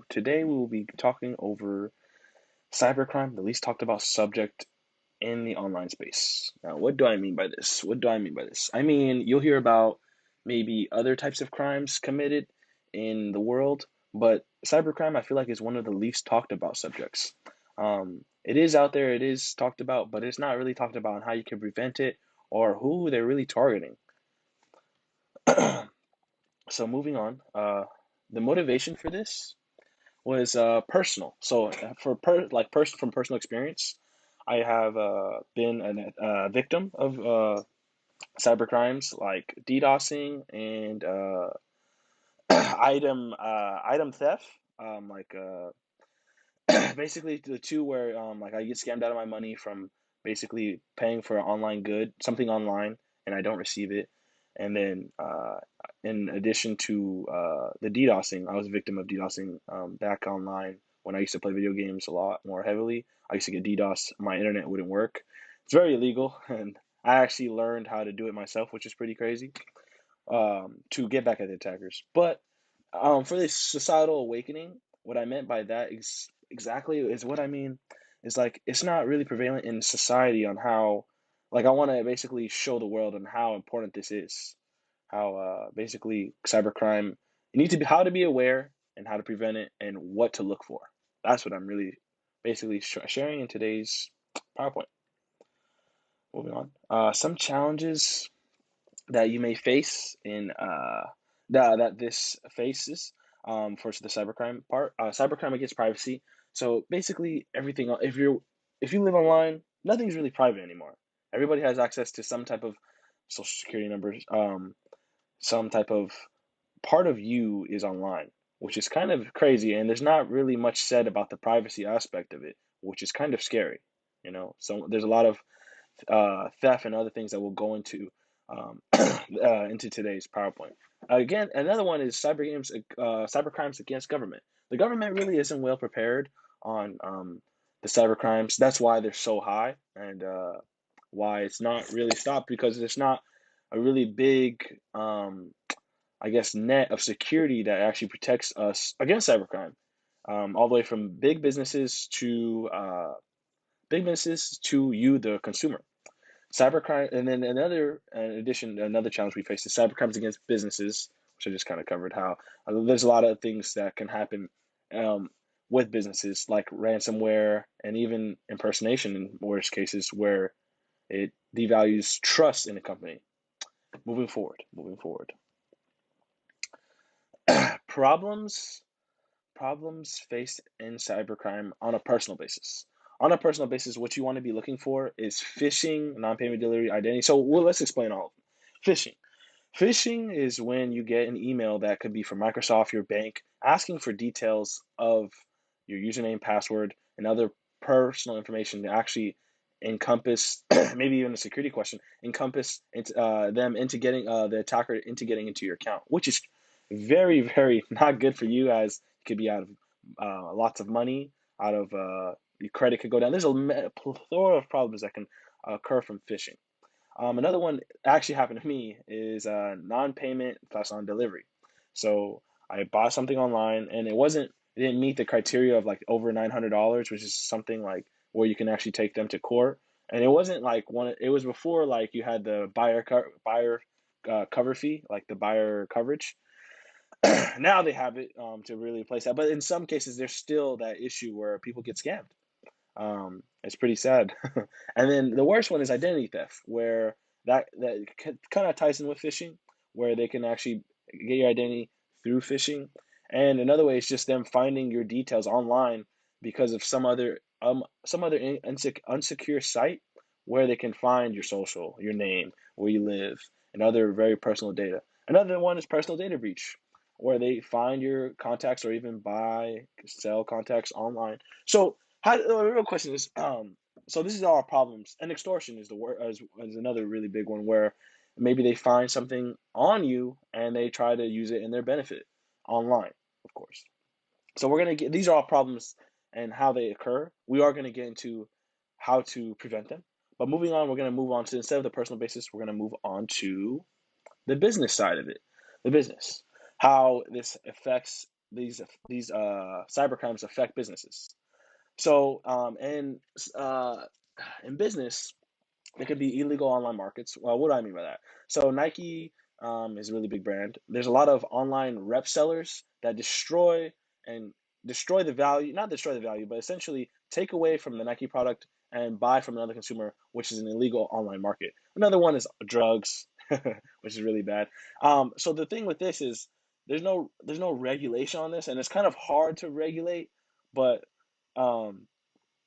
Today we will be talking over cybercrime, the least talked about subject in the online space. Now, what do I mean by this? What do I mean by this? I mean, you'll hear about maybe other types of crimes committed in the world, but cybercrime, I feel like, is one of the least talked about subjects. It is out there, it is talked about, but it's not really talked about on how you can prevent it or who they're really targeting. So, moving on, the motivation for this was personal. So from personal experience, I have been a victim of cyber crimes like DDoSing and item theft. Like basically the two where like I get scammed out of my money from basically paying for an online good, something online, and I don't receive it. And then in addition to the DDoSing, I was a victim of DDoSing back online when I used to play video games a lot more heavily. I used to get DDoS, my internet wouldn't work. It's very illegal, and I actually learned how to do it myself, which is pretty crazy, to get back at the attackers. But for this societal awakening, what I meant by that is exactly is what I mean is like it's not really prevalent in society on how, like, I want to basically show the world on how important this is, how basically cybercrime, you need to be how to be aware and how to prevent it and what to look for. That's what I'm really basically sharing in today's PowerPoint. Moving on, some challenges that you may face in that this faces for the cybercrime part. Cybercrime against privacy. So basically, everything. If you live online, nothing's really private anymore. Everybody has access to some type of social security numbers. Some type of part of you is online, which is kind of crazy. And there's not really much said about the privacy aspect of it, which is kind of scary. So there's a lot of theft and other things that we'll go into today's PowerPoint. Again, another one is cyber crimes against government. The government really isn't well prepared on the cyber crimes. That's why they're so high and why it's not really stopped because there's not a really big, I guess, net of security that actually protects us against cybercrime. All the way from big businesses to you, the consumer. Cybercrime, and then another challenge we face is cybercrimes against businesses, which I just kind of covered. How there's a lot of things that can happen um, with businesses, like ransomware and even impersonation in worst cases, where it devalues trust in a company. Moving forward, problems problems faced in cybercrime on a personal basis. On a personal basis, what you want to be looking for is phishing, non-payment delivery, identity. So let's explain all of them. Phishing. Phishing is when you get an email that could be from Microsoft, your bank, asking for details of your username, password, and other personal information to actually encompass, maybe even a security question, encompass them into getting the attacker into getting into your account, which is very, very not good for you, as you could be out of lots of money, out of your credit could go down. There's a plethora of problems that can occur from phishing. Another one actually happened to me is non-payment plus on-delivery. So I bought something online and it didn't meet the criteria of like over $900, which is something like where you can actually take them to court. And it wasn't like it was before like you had the buyer cover fee, like the buyer coverage. Now they have it to really replace that. But in some cases, there's still that issue where people get scammed. It's pretty sad. And then the worst one is identity theft, where that kind of ties in with phishing, where they can actually get your identity through phishing. And another way is just them finding your details online because of some other unsecure site where they can find your social, your name, where you live, and other very personal data. Another one is personal data breach, where they find your contacts or even buy, sell contacts online. So the real question is, so this is all our problems, and extortion is the word is another really big one where maybe they find something on you and they try to use it in their benefit online, of course. So we're gonna get these are all problems and how they occur. We are gonna get into how to prevent them. But moving on, we're gonna move on to instead of the personal basis, we're gonna move on to the business side of it, the business, how this affects these cybercrimes affect businesses. So uh, in business, it could be illegal online markets. Well, what do I mean by that? So Nike is a really big brand. There's a lot of online rep sellers that and destroy the value, not destroy the value, but essentially take away from the Nike product and buy from another consumer, which is an illegal online market. Another one is drugs, which is really bad. So the thing with this is there's no regulation on this, and it's kind of hard to regulate, but um,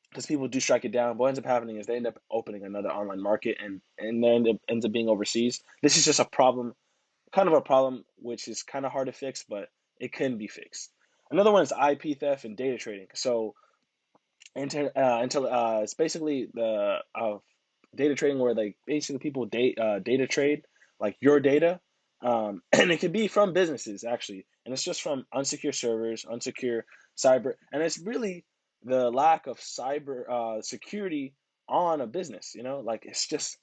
because people do strike it down. What ends up happening is they end up opening another online market, and then it ends up being overseas. This is just a problem, kind of a problem, which is kind of hard to fix, but it can be fixed. Another one is IP theft and data trading. So it's basically the data trading where like basically people data trade like your data, and it can be from businesses actually, and it's just from unsecure servers, unsecure cyber, and it's really the lack of cyber security on a business. Like it's just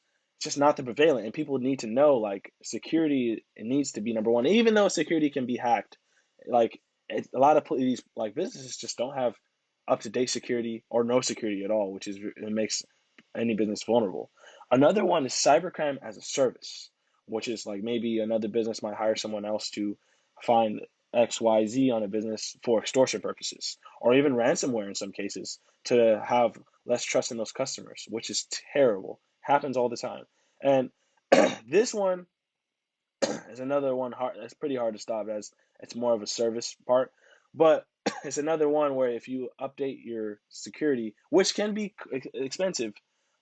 not the prevalent, and people need to know like security. It needs to be number one, even though security can be hacked. Like a lot of these like businesses just don't have up to date security or no security at all, which it makes any business vulnerable. Another one is cybercrime as a service, which is like maybe another business might hire someone else to find XYZ on a business for extortion purposes, or even ransomware in some cases to have less trust in those customers, which is terrible. Happens all the time. And this one is another one hard. It's pretty hard to stop as it's more of a service part, but it's another one where if you update your security, which can be expensive,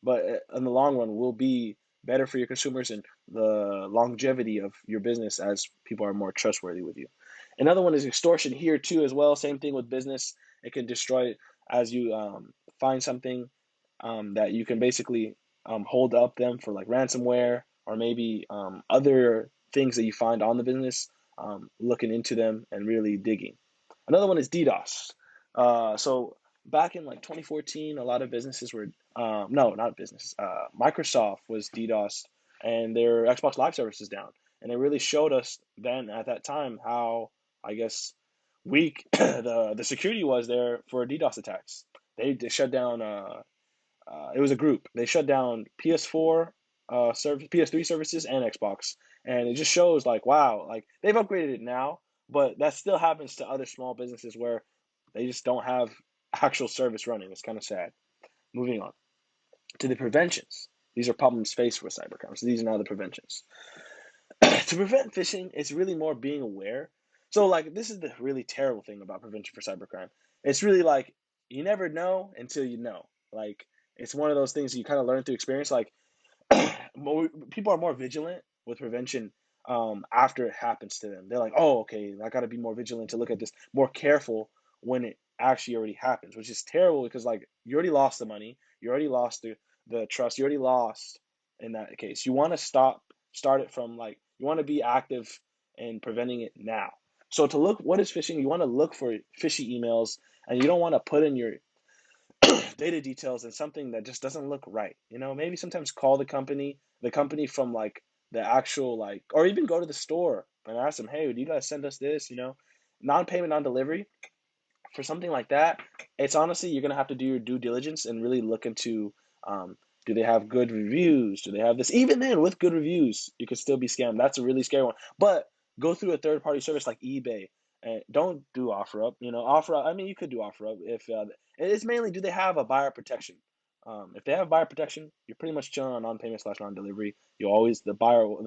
but in the long run will be better for your consumers and the longevity of your business as people are more trustworthy with you. Another one is extortion here too as well. Same thing with business. It can destroy as you find something that you can basically hold up them for like ransomware or maybe other things that you find on the business, looking into them and really digging. Another one is DDoS. So back in like 2014, a lot of businesses were no, not businesses. Microsoft was DDoSed and their Xbox Live service is down, and it really showed us then at that time how I guess weak the security was there for DDoS attacks. They shut down. It was a group. They shut down PS4 PS3 services and Xbox, and it just shows like wow, like they've upgraded it now, but that still happens to other small businesses where they just don't have actual service running. It's kind of sad. Moving on to the preventions. These are problems faced with cybercrime. So these are now the preventions. To prevent phishing, it's really more being aware. So like this is the really terrible thing about prevention for cybercrime. It's really like you never know until you know. Like it's one of those things you kind of learn through experience. Like people are more vigilant with prevention after it happens to them. They're like, oh, okay, I got to be more vigilant to look at this, more careful when it actually already happens, which is terrible because like you already lost the money, you already lost the trust, you already lost in that case. You want to start it from like you want to be active in preventing it now. So to look what is phishing, you want to look for fishy emails, and you don't want to put in your data details and something that just doesn't look right. Maybe sometimes call the company from like the actual like, or even go to the store and ask them, hey, do you guys send us this? Non-payment, non-delivery for something like that. It's honestly you're gonna have to do your due diligence and really look into do they have good reviews? Do they have this? Even then, with good reviews, you could still be scammed. That's a really scary one. But go through a third party service like eBay and don't do OfferUp. OfferUp. I mean, you could do OfferUp if it's mainly do they have a buyer protection. If they have buyer protection, you're pretty much chilling on non-payment slash non-delivery. You always the buyer will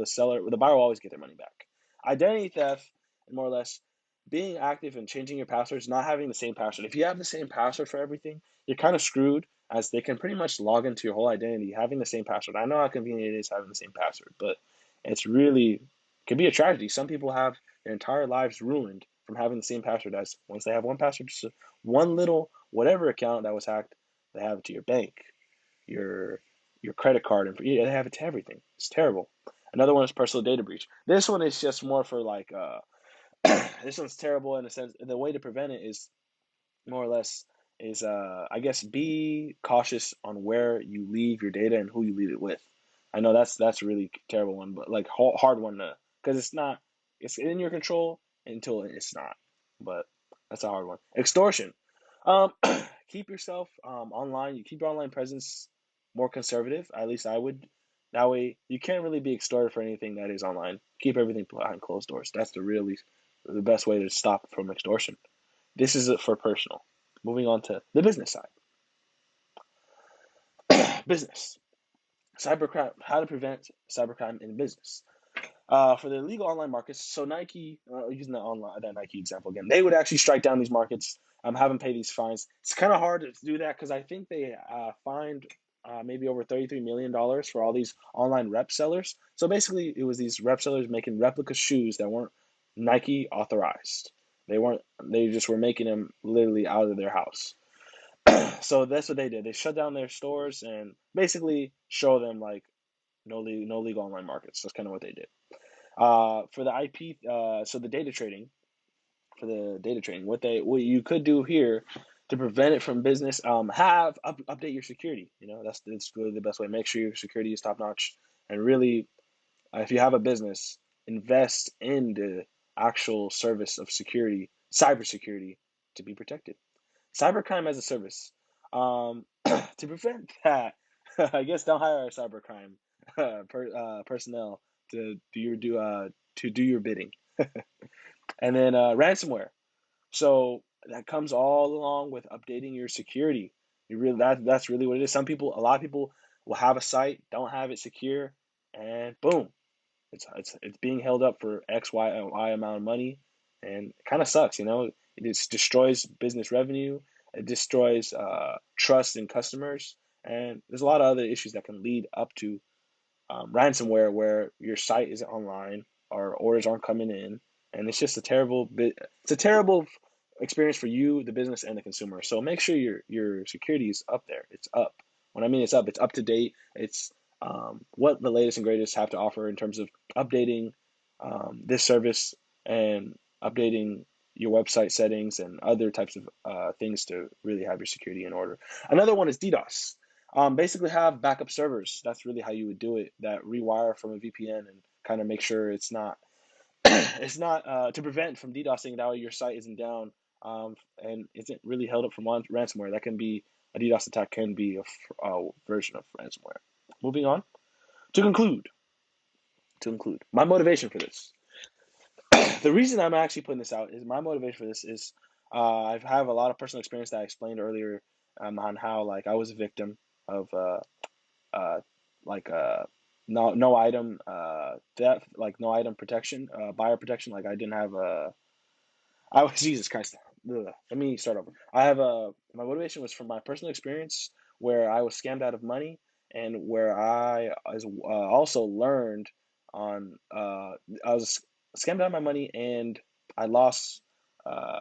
always get their money back. Identity theft, more or less, being active and changing your passwords, not having the same password. If you have the same password for everything, you're kind of screwed as they can pretty much log into your whole identity having the same password. I know how convenient it is having the same password, but it's really can be a tragedy. Some people have their entire lives ruined from having the same password as once they have one password, just one little whatever account that was hacked, they have it to your bank, your your credit card, and they have it to everything. It's terrible. Another one is personal data breach. This one is just more for like this one's terrible in a sense. The way to prevent it is more or less is I guess be cautious on where you leave your data and who you leave it with. I know that's a really terrible one, but like hard one to because it's not it's in your control until it's not. But That's a hard one. Extortion. Um, keep yourself online. You keep your online presence more conservative. At least I would. That way, you can't really be extorted for anything that is online. Keep everything behind closed doors. That's the best way to stop from extortion. This is it for personal. Moving on to the business side. Business. Cybercrime. How to prevent cybercrime in business. For the illegal online markets, so Nike, using that Nike example again, they would actually strike down these markets, have them pay these fines. It's kind of hard to do that because I think they fined maybe over $33 million for all these online rep sellers. So basically, it was these rep sellers making replica shoes that weren't Nike authorized. They weren't. They just were making them literally out of their house. So that's what they did. They shut down their stores and basically show them like no legal online markets. That's kind of what they did. For the IP, so the data trading, for the data trading, what you could do here to prevent it from business, update your security. That's really the best way. Make sure your security is top notch, and really, if you have a business, invest in the actual service of security, cybersecurity, to be protected. Cybercrime as a service. To prevent that, I guess don't hire a cybercrime personnel to do your bidding. And then ransomware. So that comes all along with updating your security. That's really what it is. A lot of people will have a site, don't have it secure, and boom, it's being held up for Y amount of money, and it kind of sucks. It just destroys business revenue. It destroys trust in customers, and there's a lot of other issues that can lead up to ransomware where your site isn't online or orders aren't coming in, and it's just a terrible bit. It's a terrible experience for you, the business, and the consumer. So make sure your security is up there. It's up. When I mean it's up, it's up to date. It's what the latest and greatest have to offer in terms of updating this service and updating your website settings and other types of things to really have your security in order. Another one is DDoS. Basically have backup servers. That's really how you would do it. That rewire from a VPN and kind of make sure it's not it's not to prevent from DDoSing. That way your site isn't down and isn't really held up from ransomware. That can be a DDoS attack can be a version of ransomware. Moving on to conclude my motivation for this. The reason I'm actually putting this out is my motivation for this is I have a lot of personal experience that I explained earlier on how like I was a victim of uh, like no item theft, like no item protection, buyer protection. Like I didn't have I was Jesus Christ. Ugh. Let me start over. I have a My motivation was from my personal experience where I was scammed out of money and where also learned on I was scammed out of my money and I lost. Uh,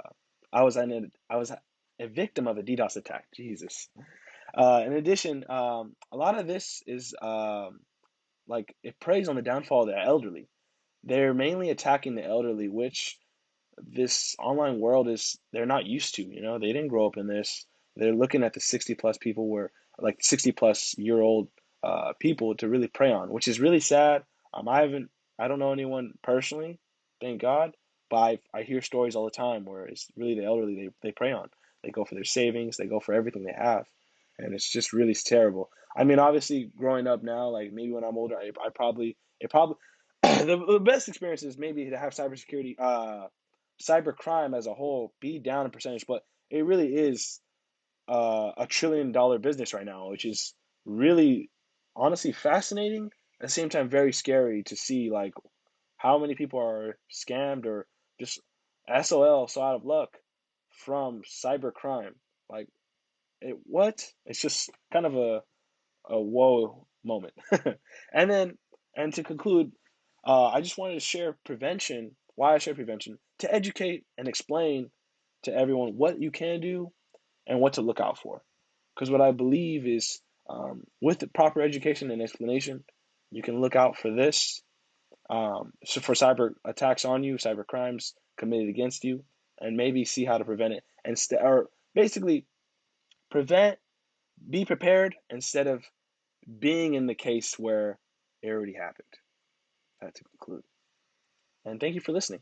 I was a victim of a DDoS attack. Jesus. In addition, a lot of this is like it preys on the downfall of the elderly. They're mainly attacking the elderly, which this online world is they're not used to. They didn't grow up in this. They're looking at the 60 plus people where like 60 plus year old people to really prey on, which is really sad. I don't know anyone personally, thank God, but I hear stories all the time where it's really the elderly they prey on. They go for their savings, they go for everything they have, and it's just really terrible. I mean, obviously, growing up now, like maybe when I'm older, I probably it probably the best experience is maybe to have cybercrime as a whole be down in percentage, but it really is $1 trillion business right now, which is really honestly fascinating at the same time very scary to see like how many people are scammed or just SOL, so out of luck from cybercrime. Like it's just kind of a whoa moment. and then and to conclude, I just wanted to share prevention. Why I share prevention to educate and explain to everyone what you can do and what to look out for. Because what I believe is, with the proper education and explanation, you can look out for this. So for cyber attacks on you, cyber crimes committed against you, and maybe see how to prevent it, or basically prevent, be prepared instead of being in the case where it already happened. To conclude. And thank you for listening.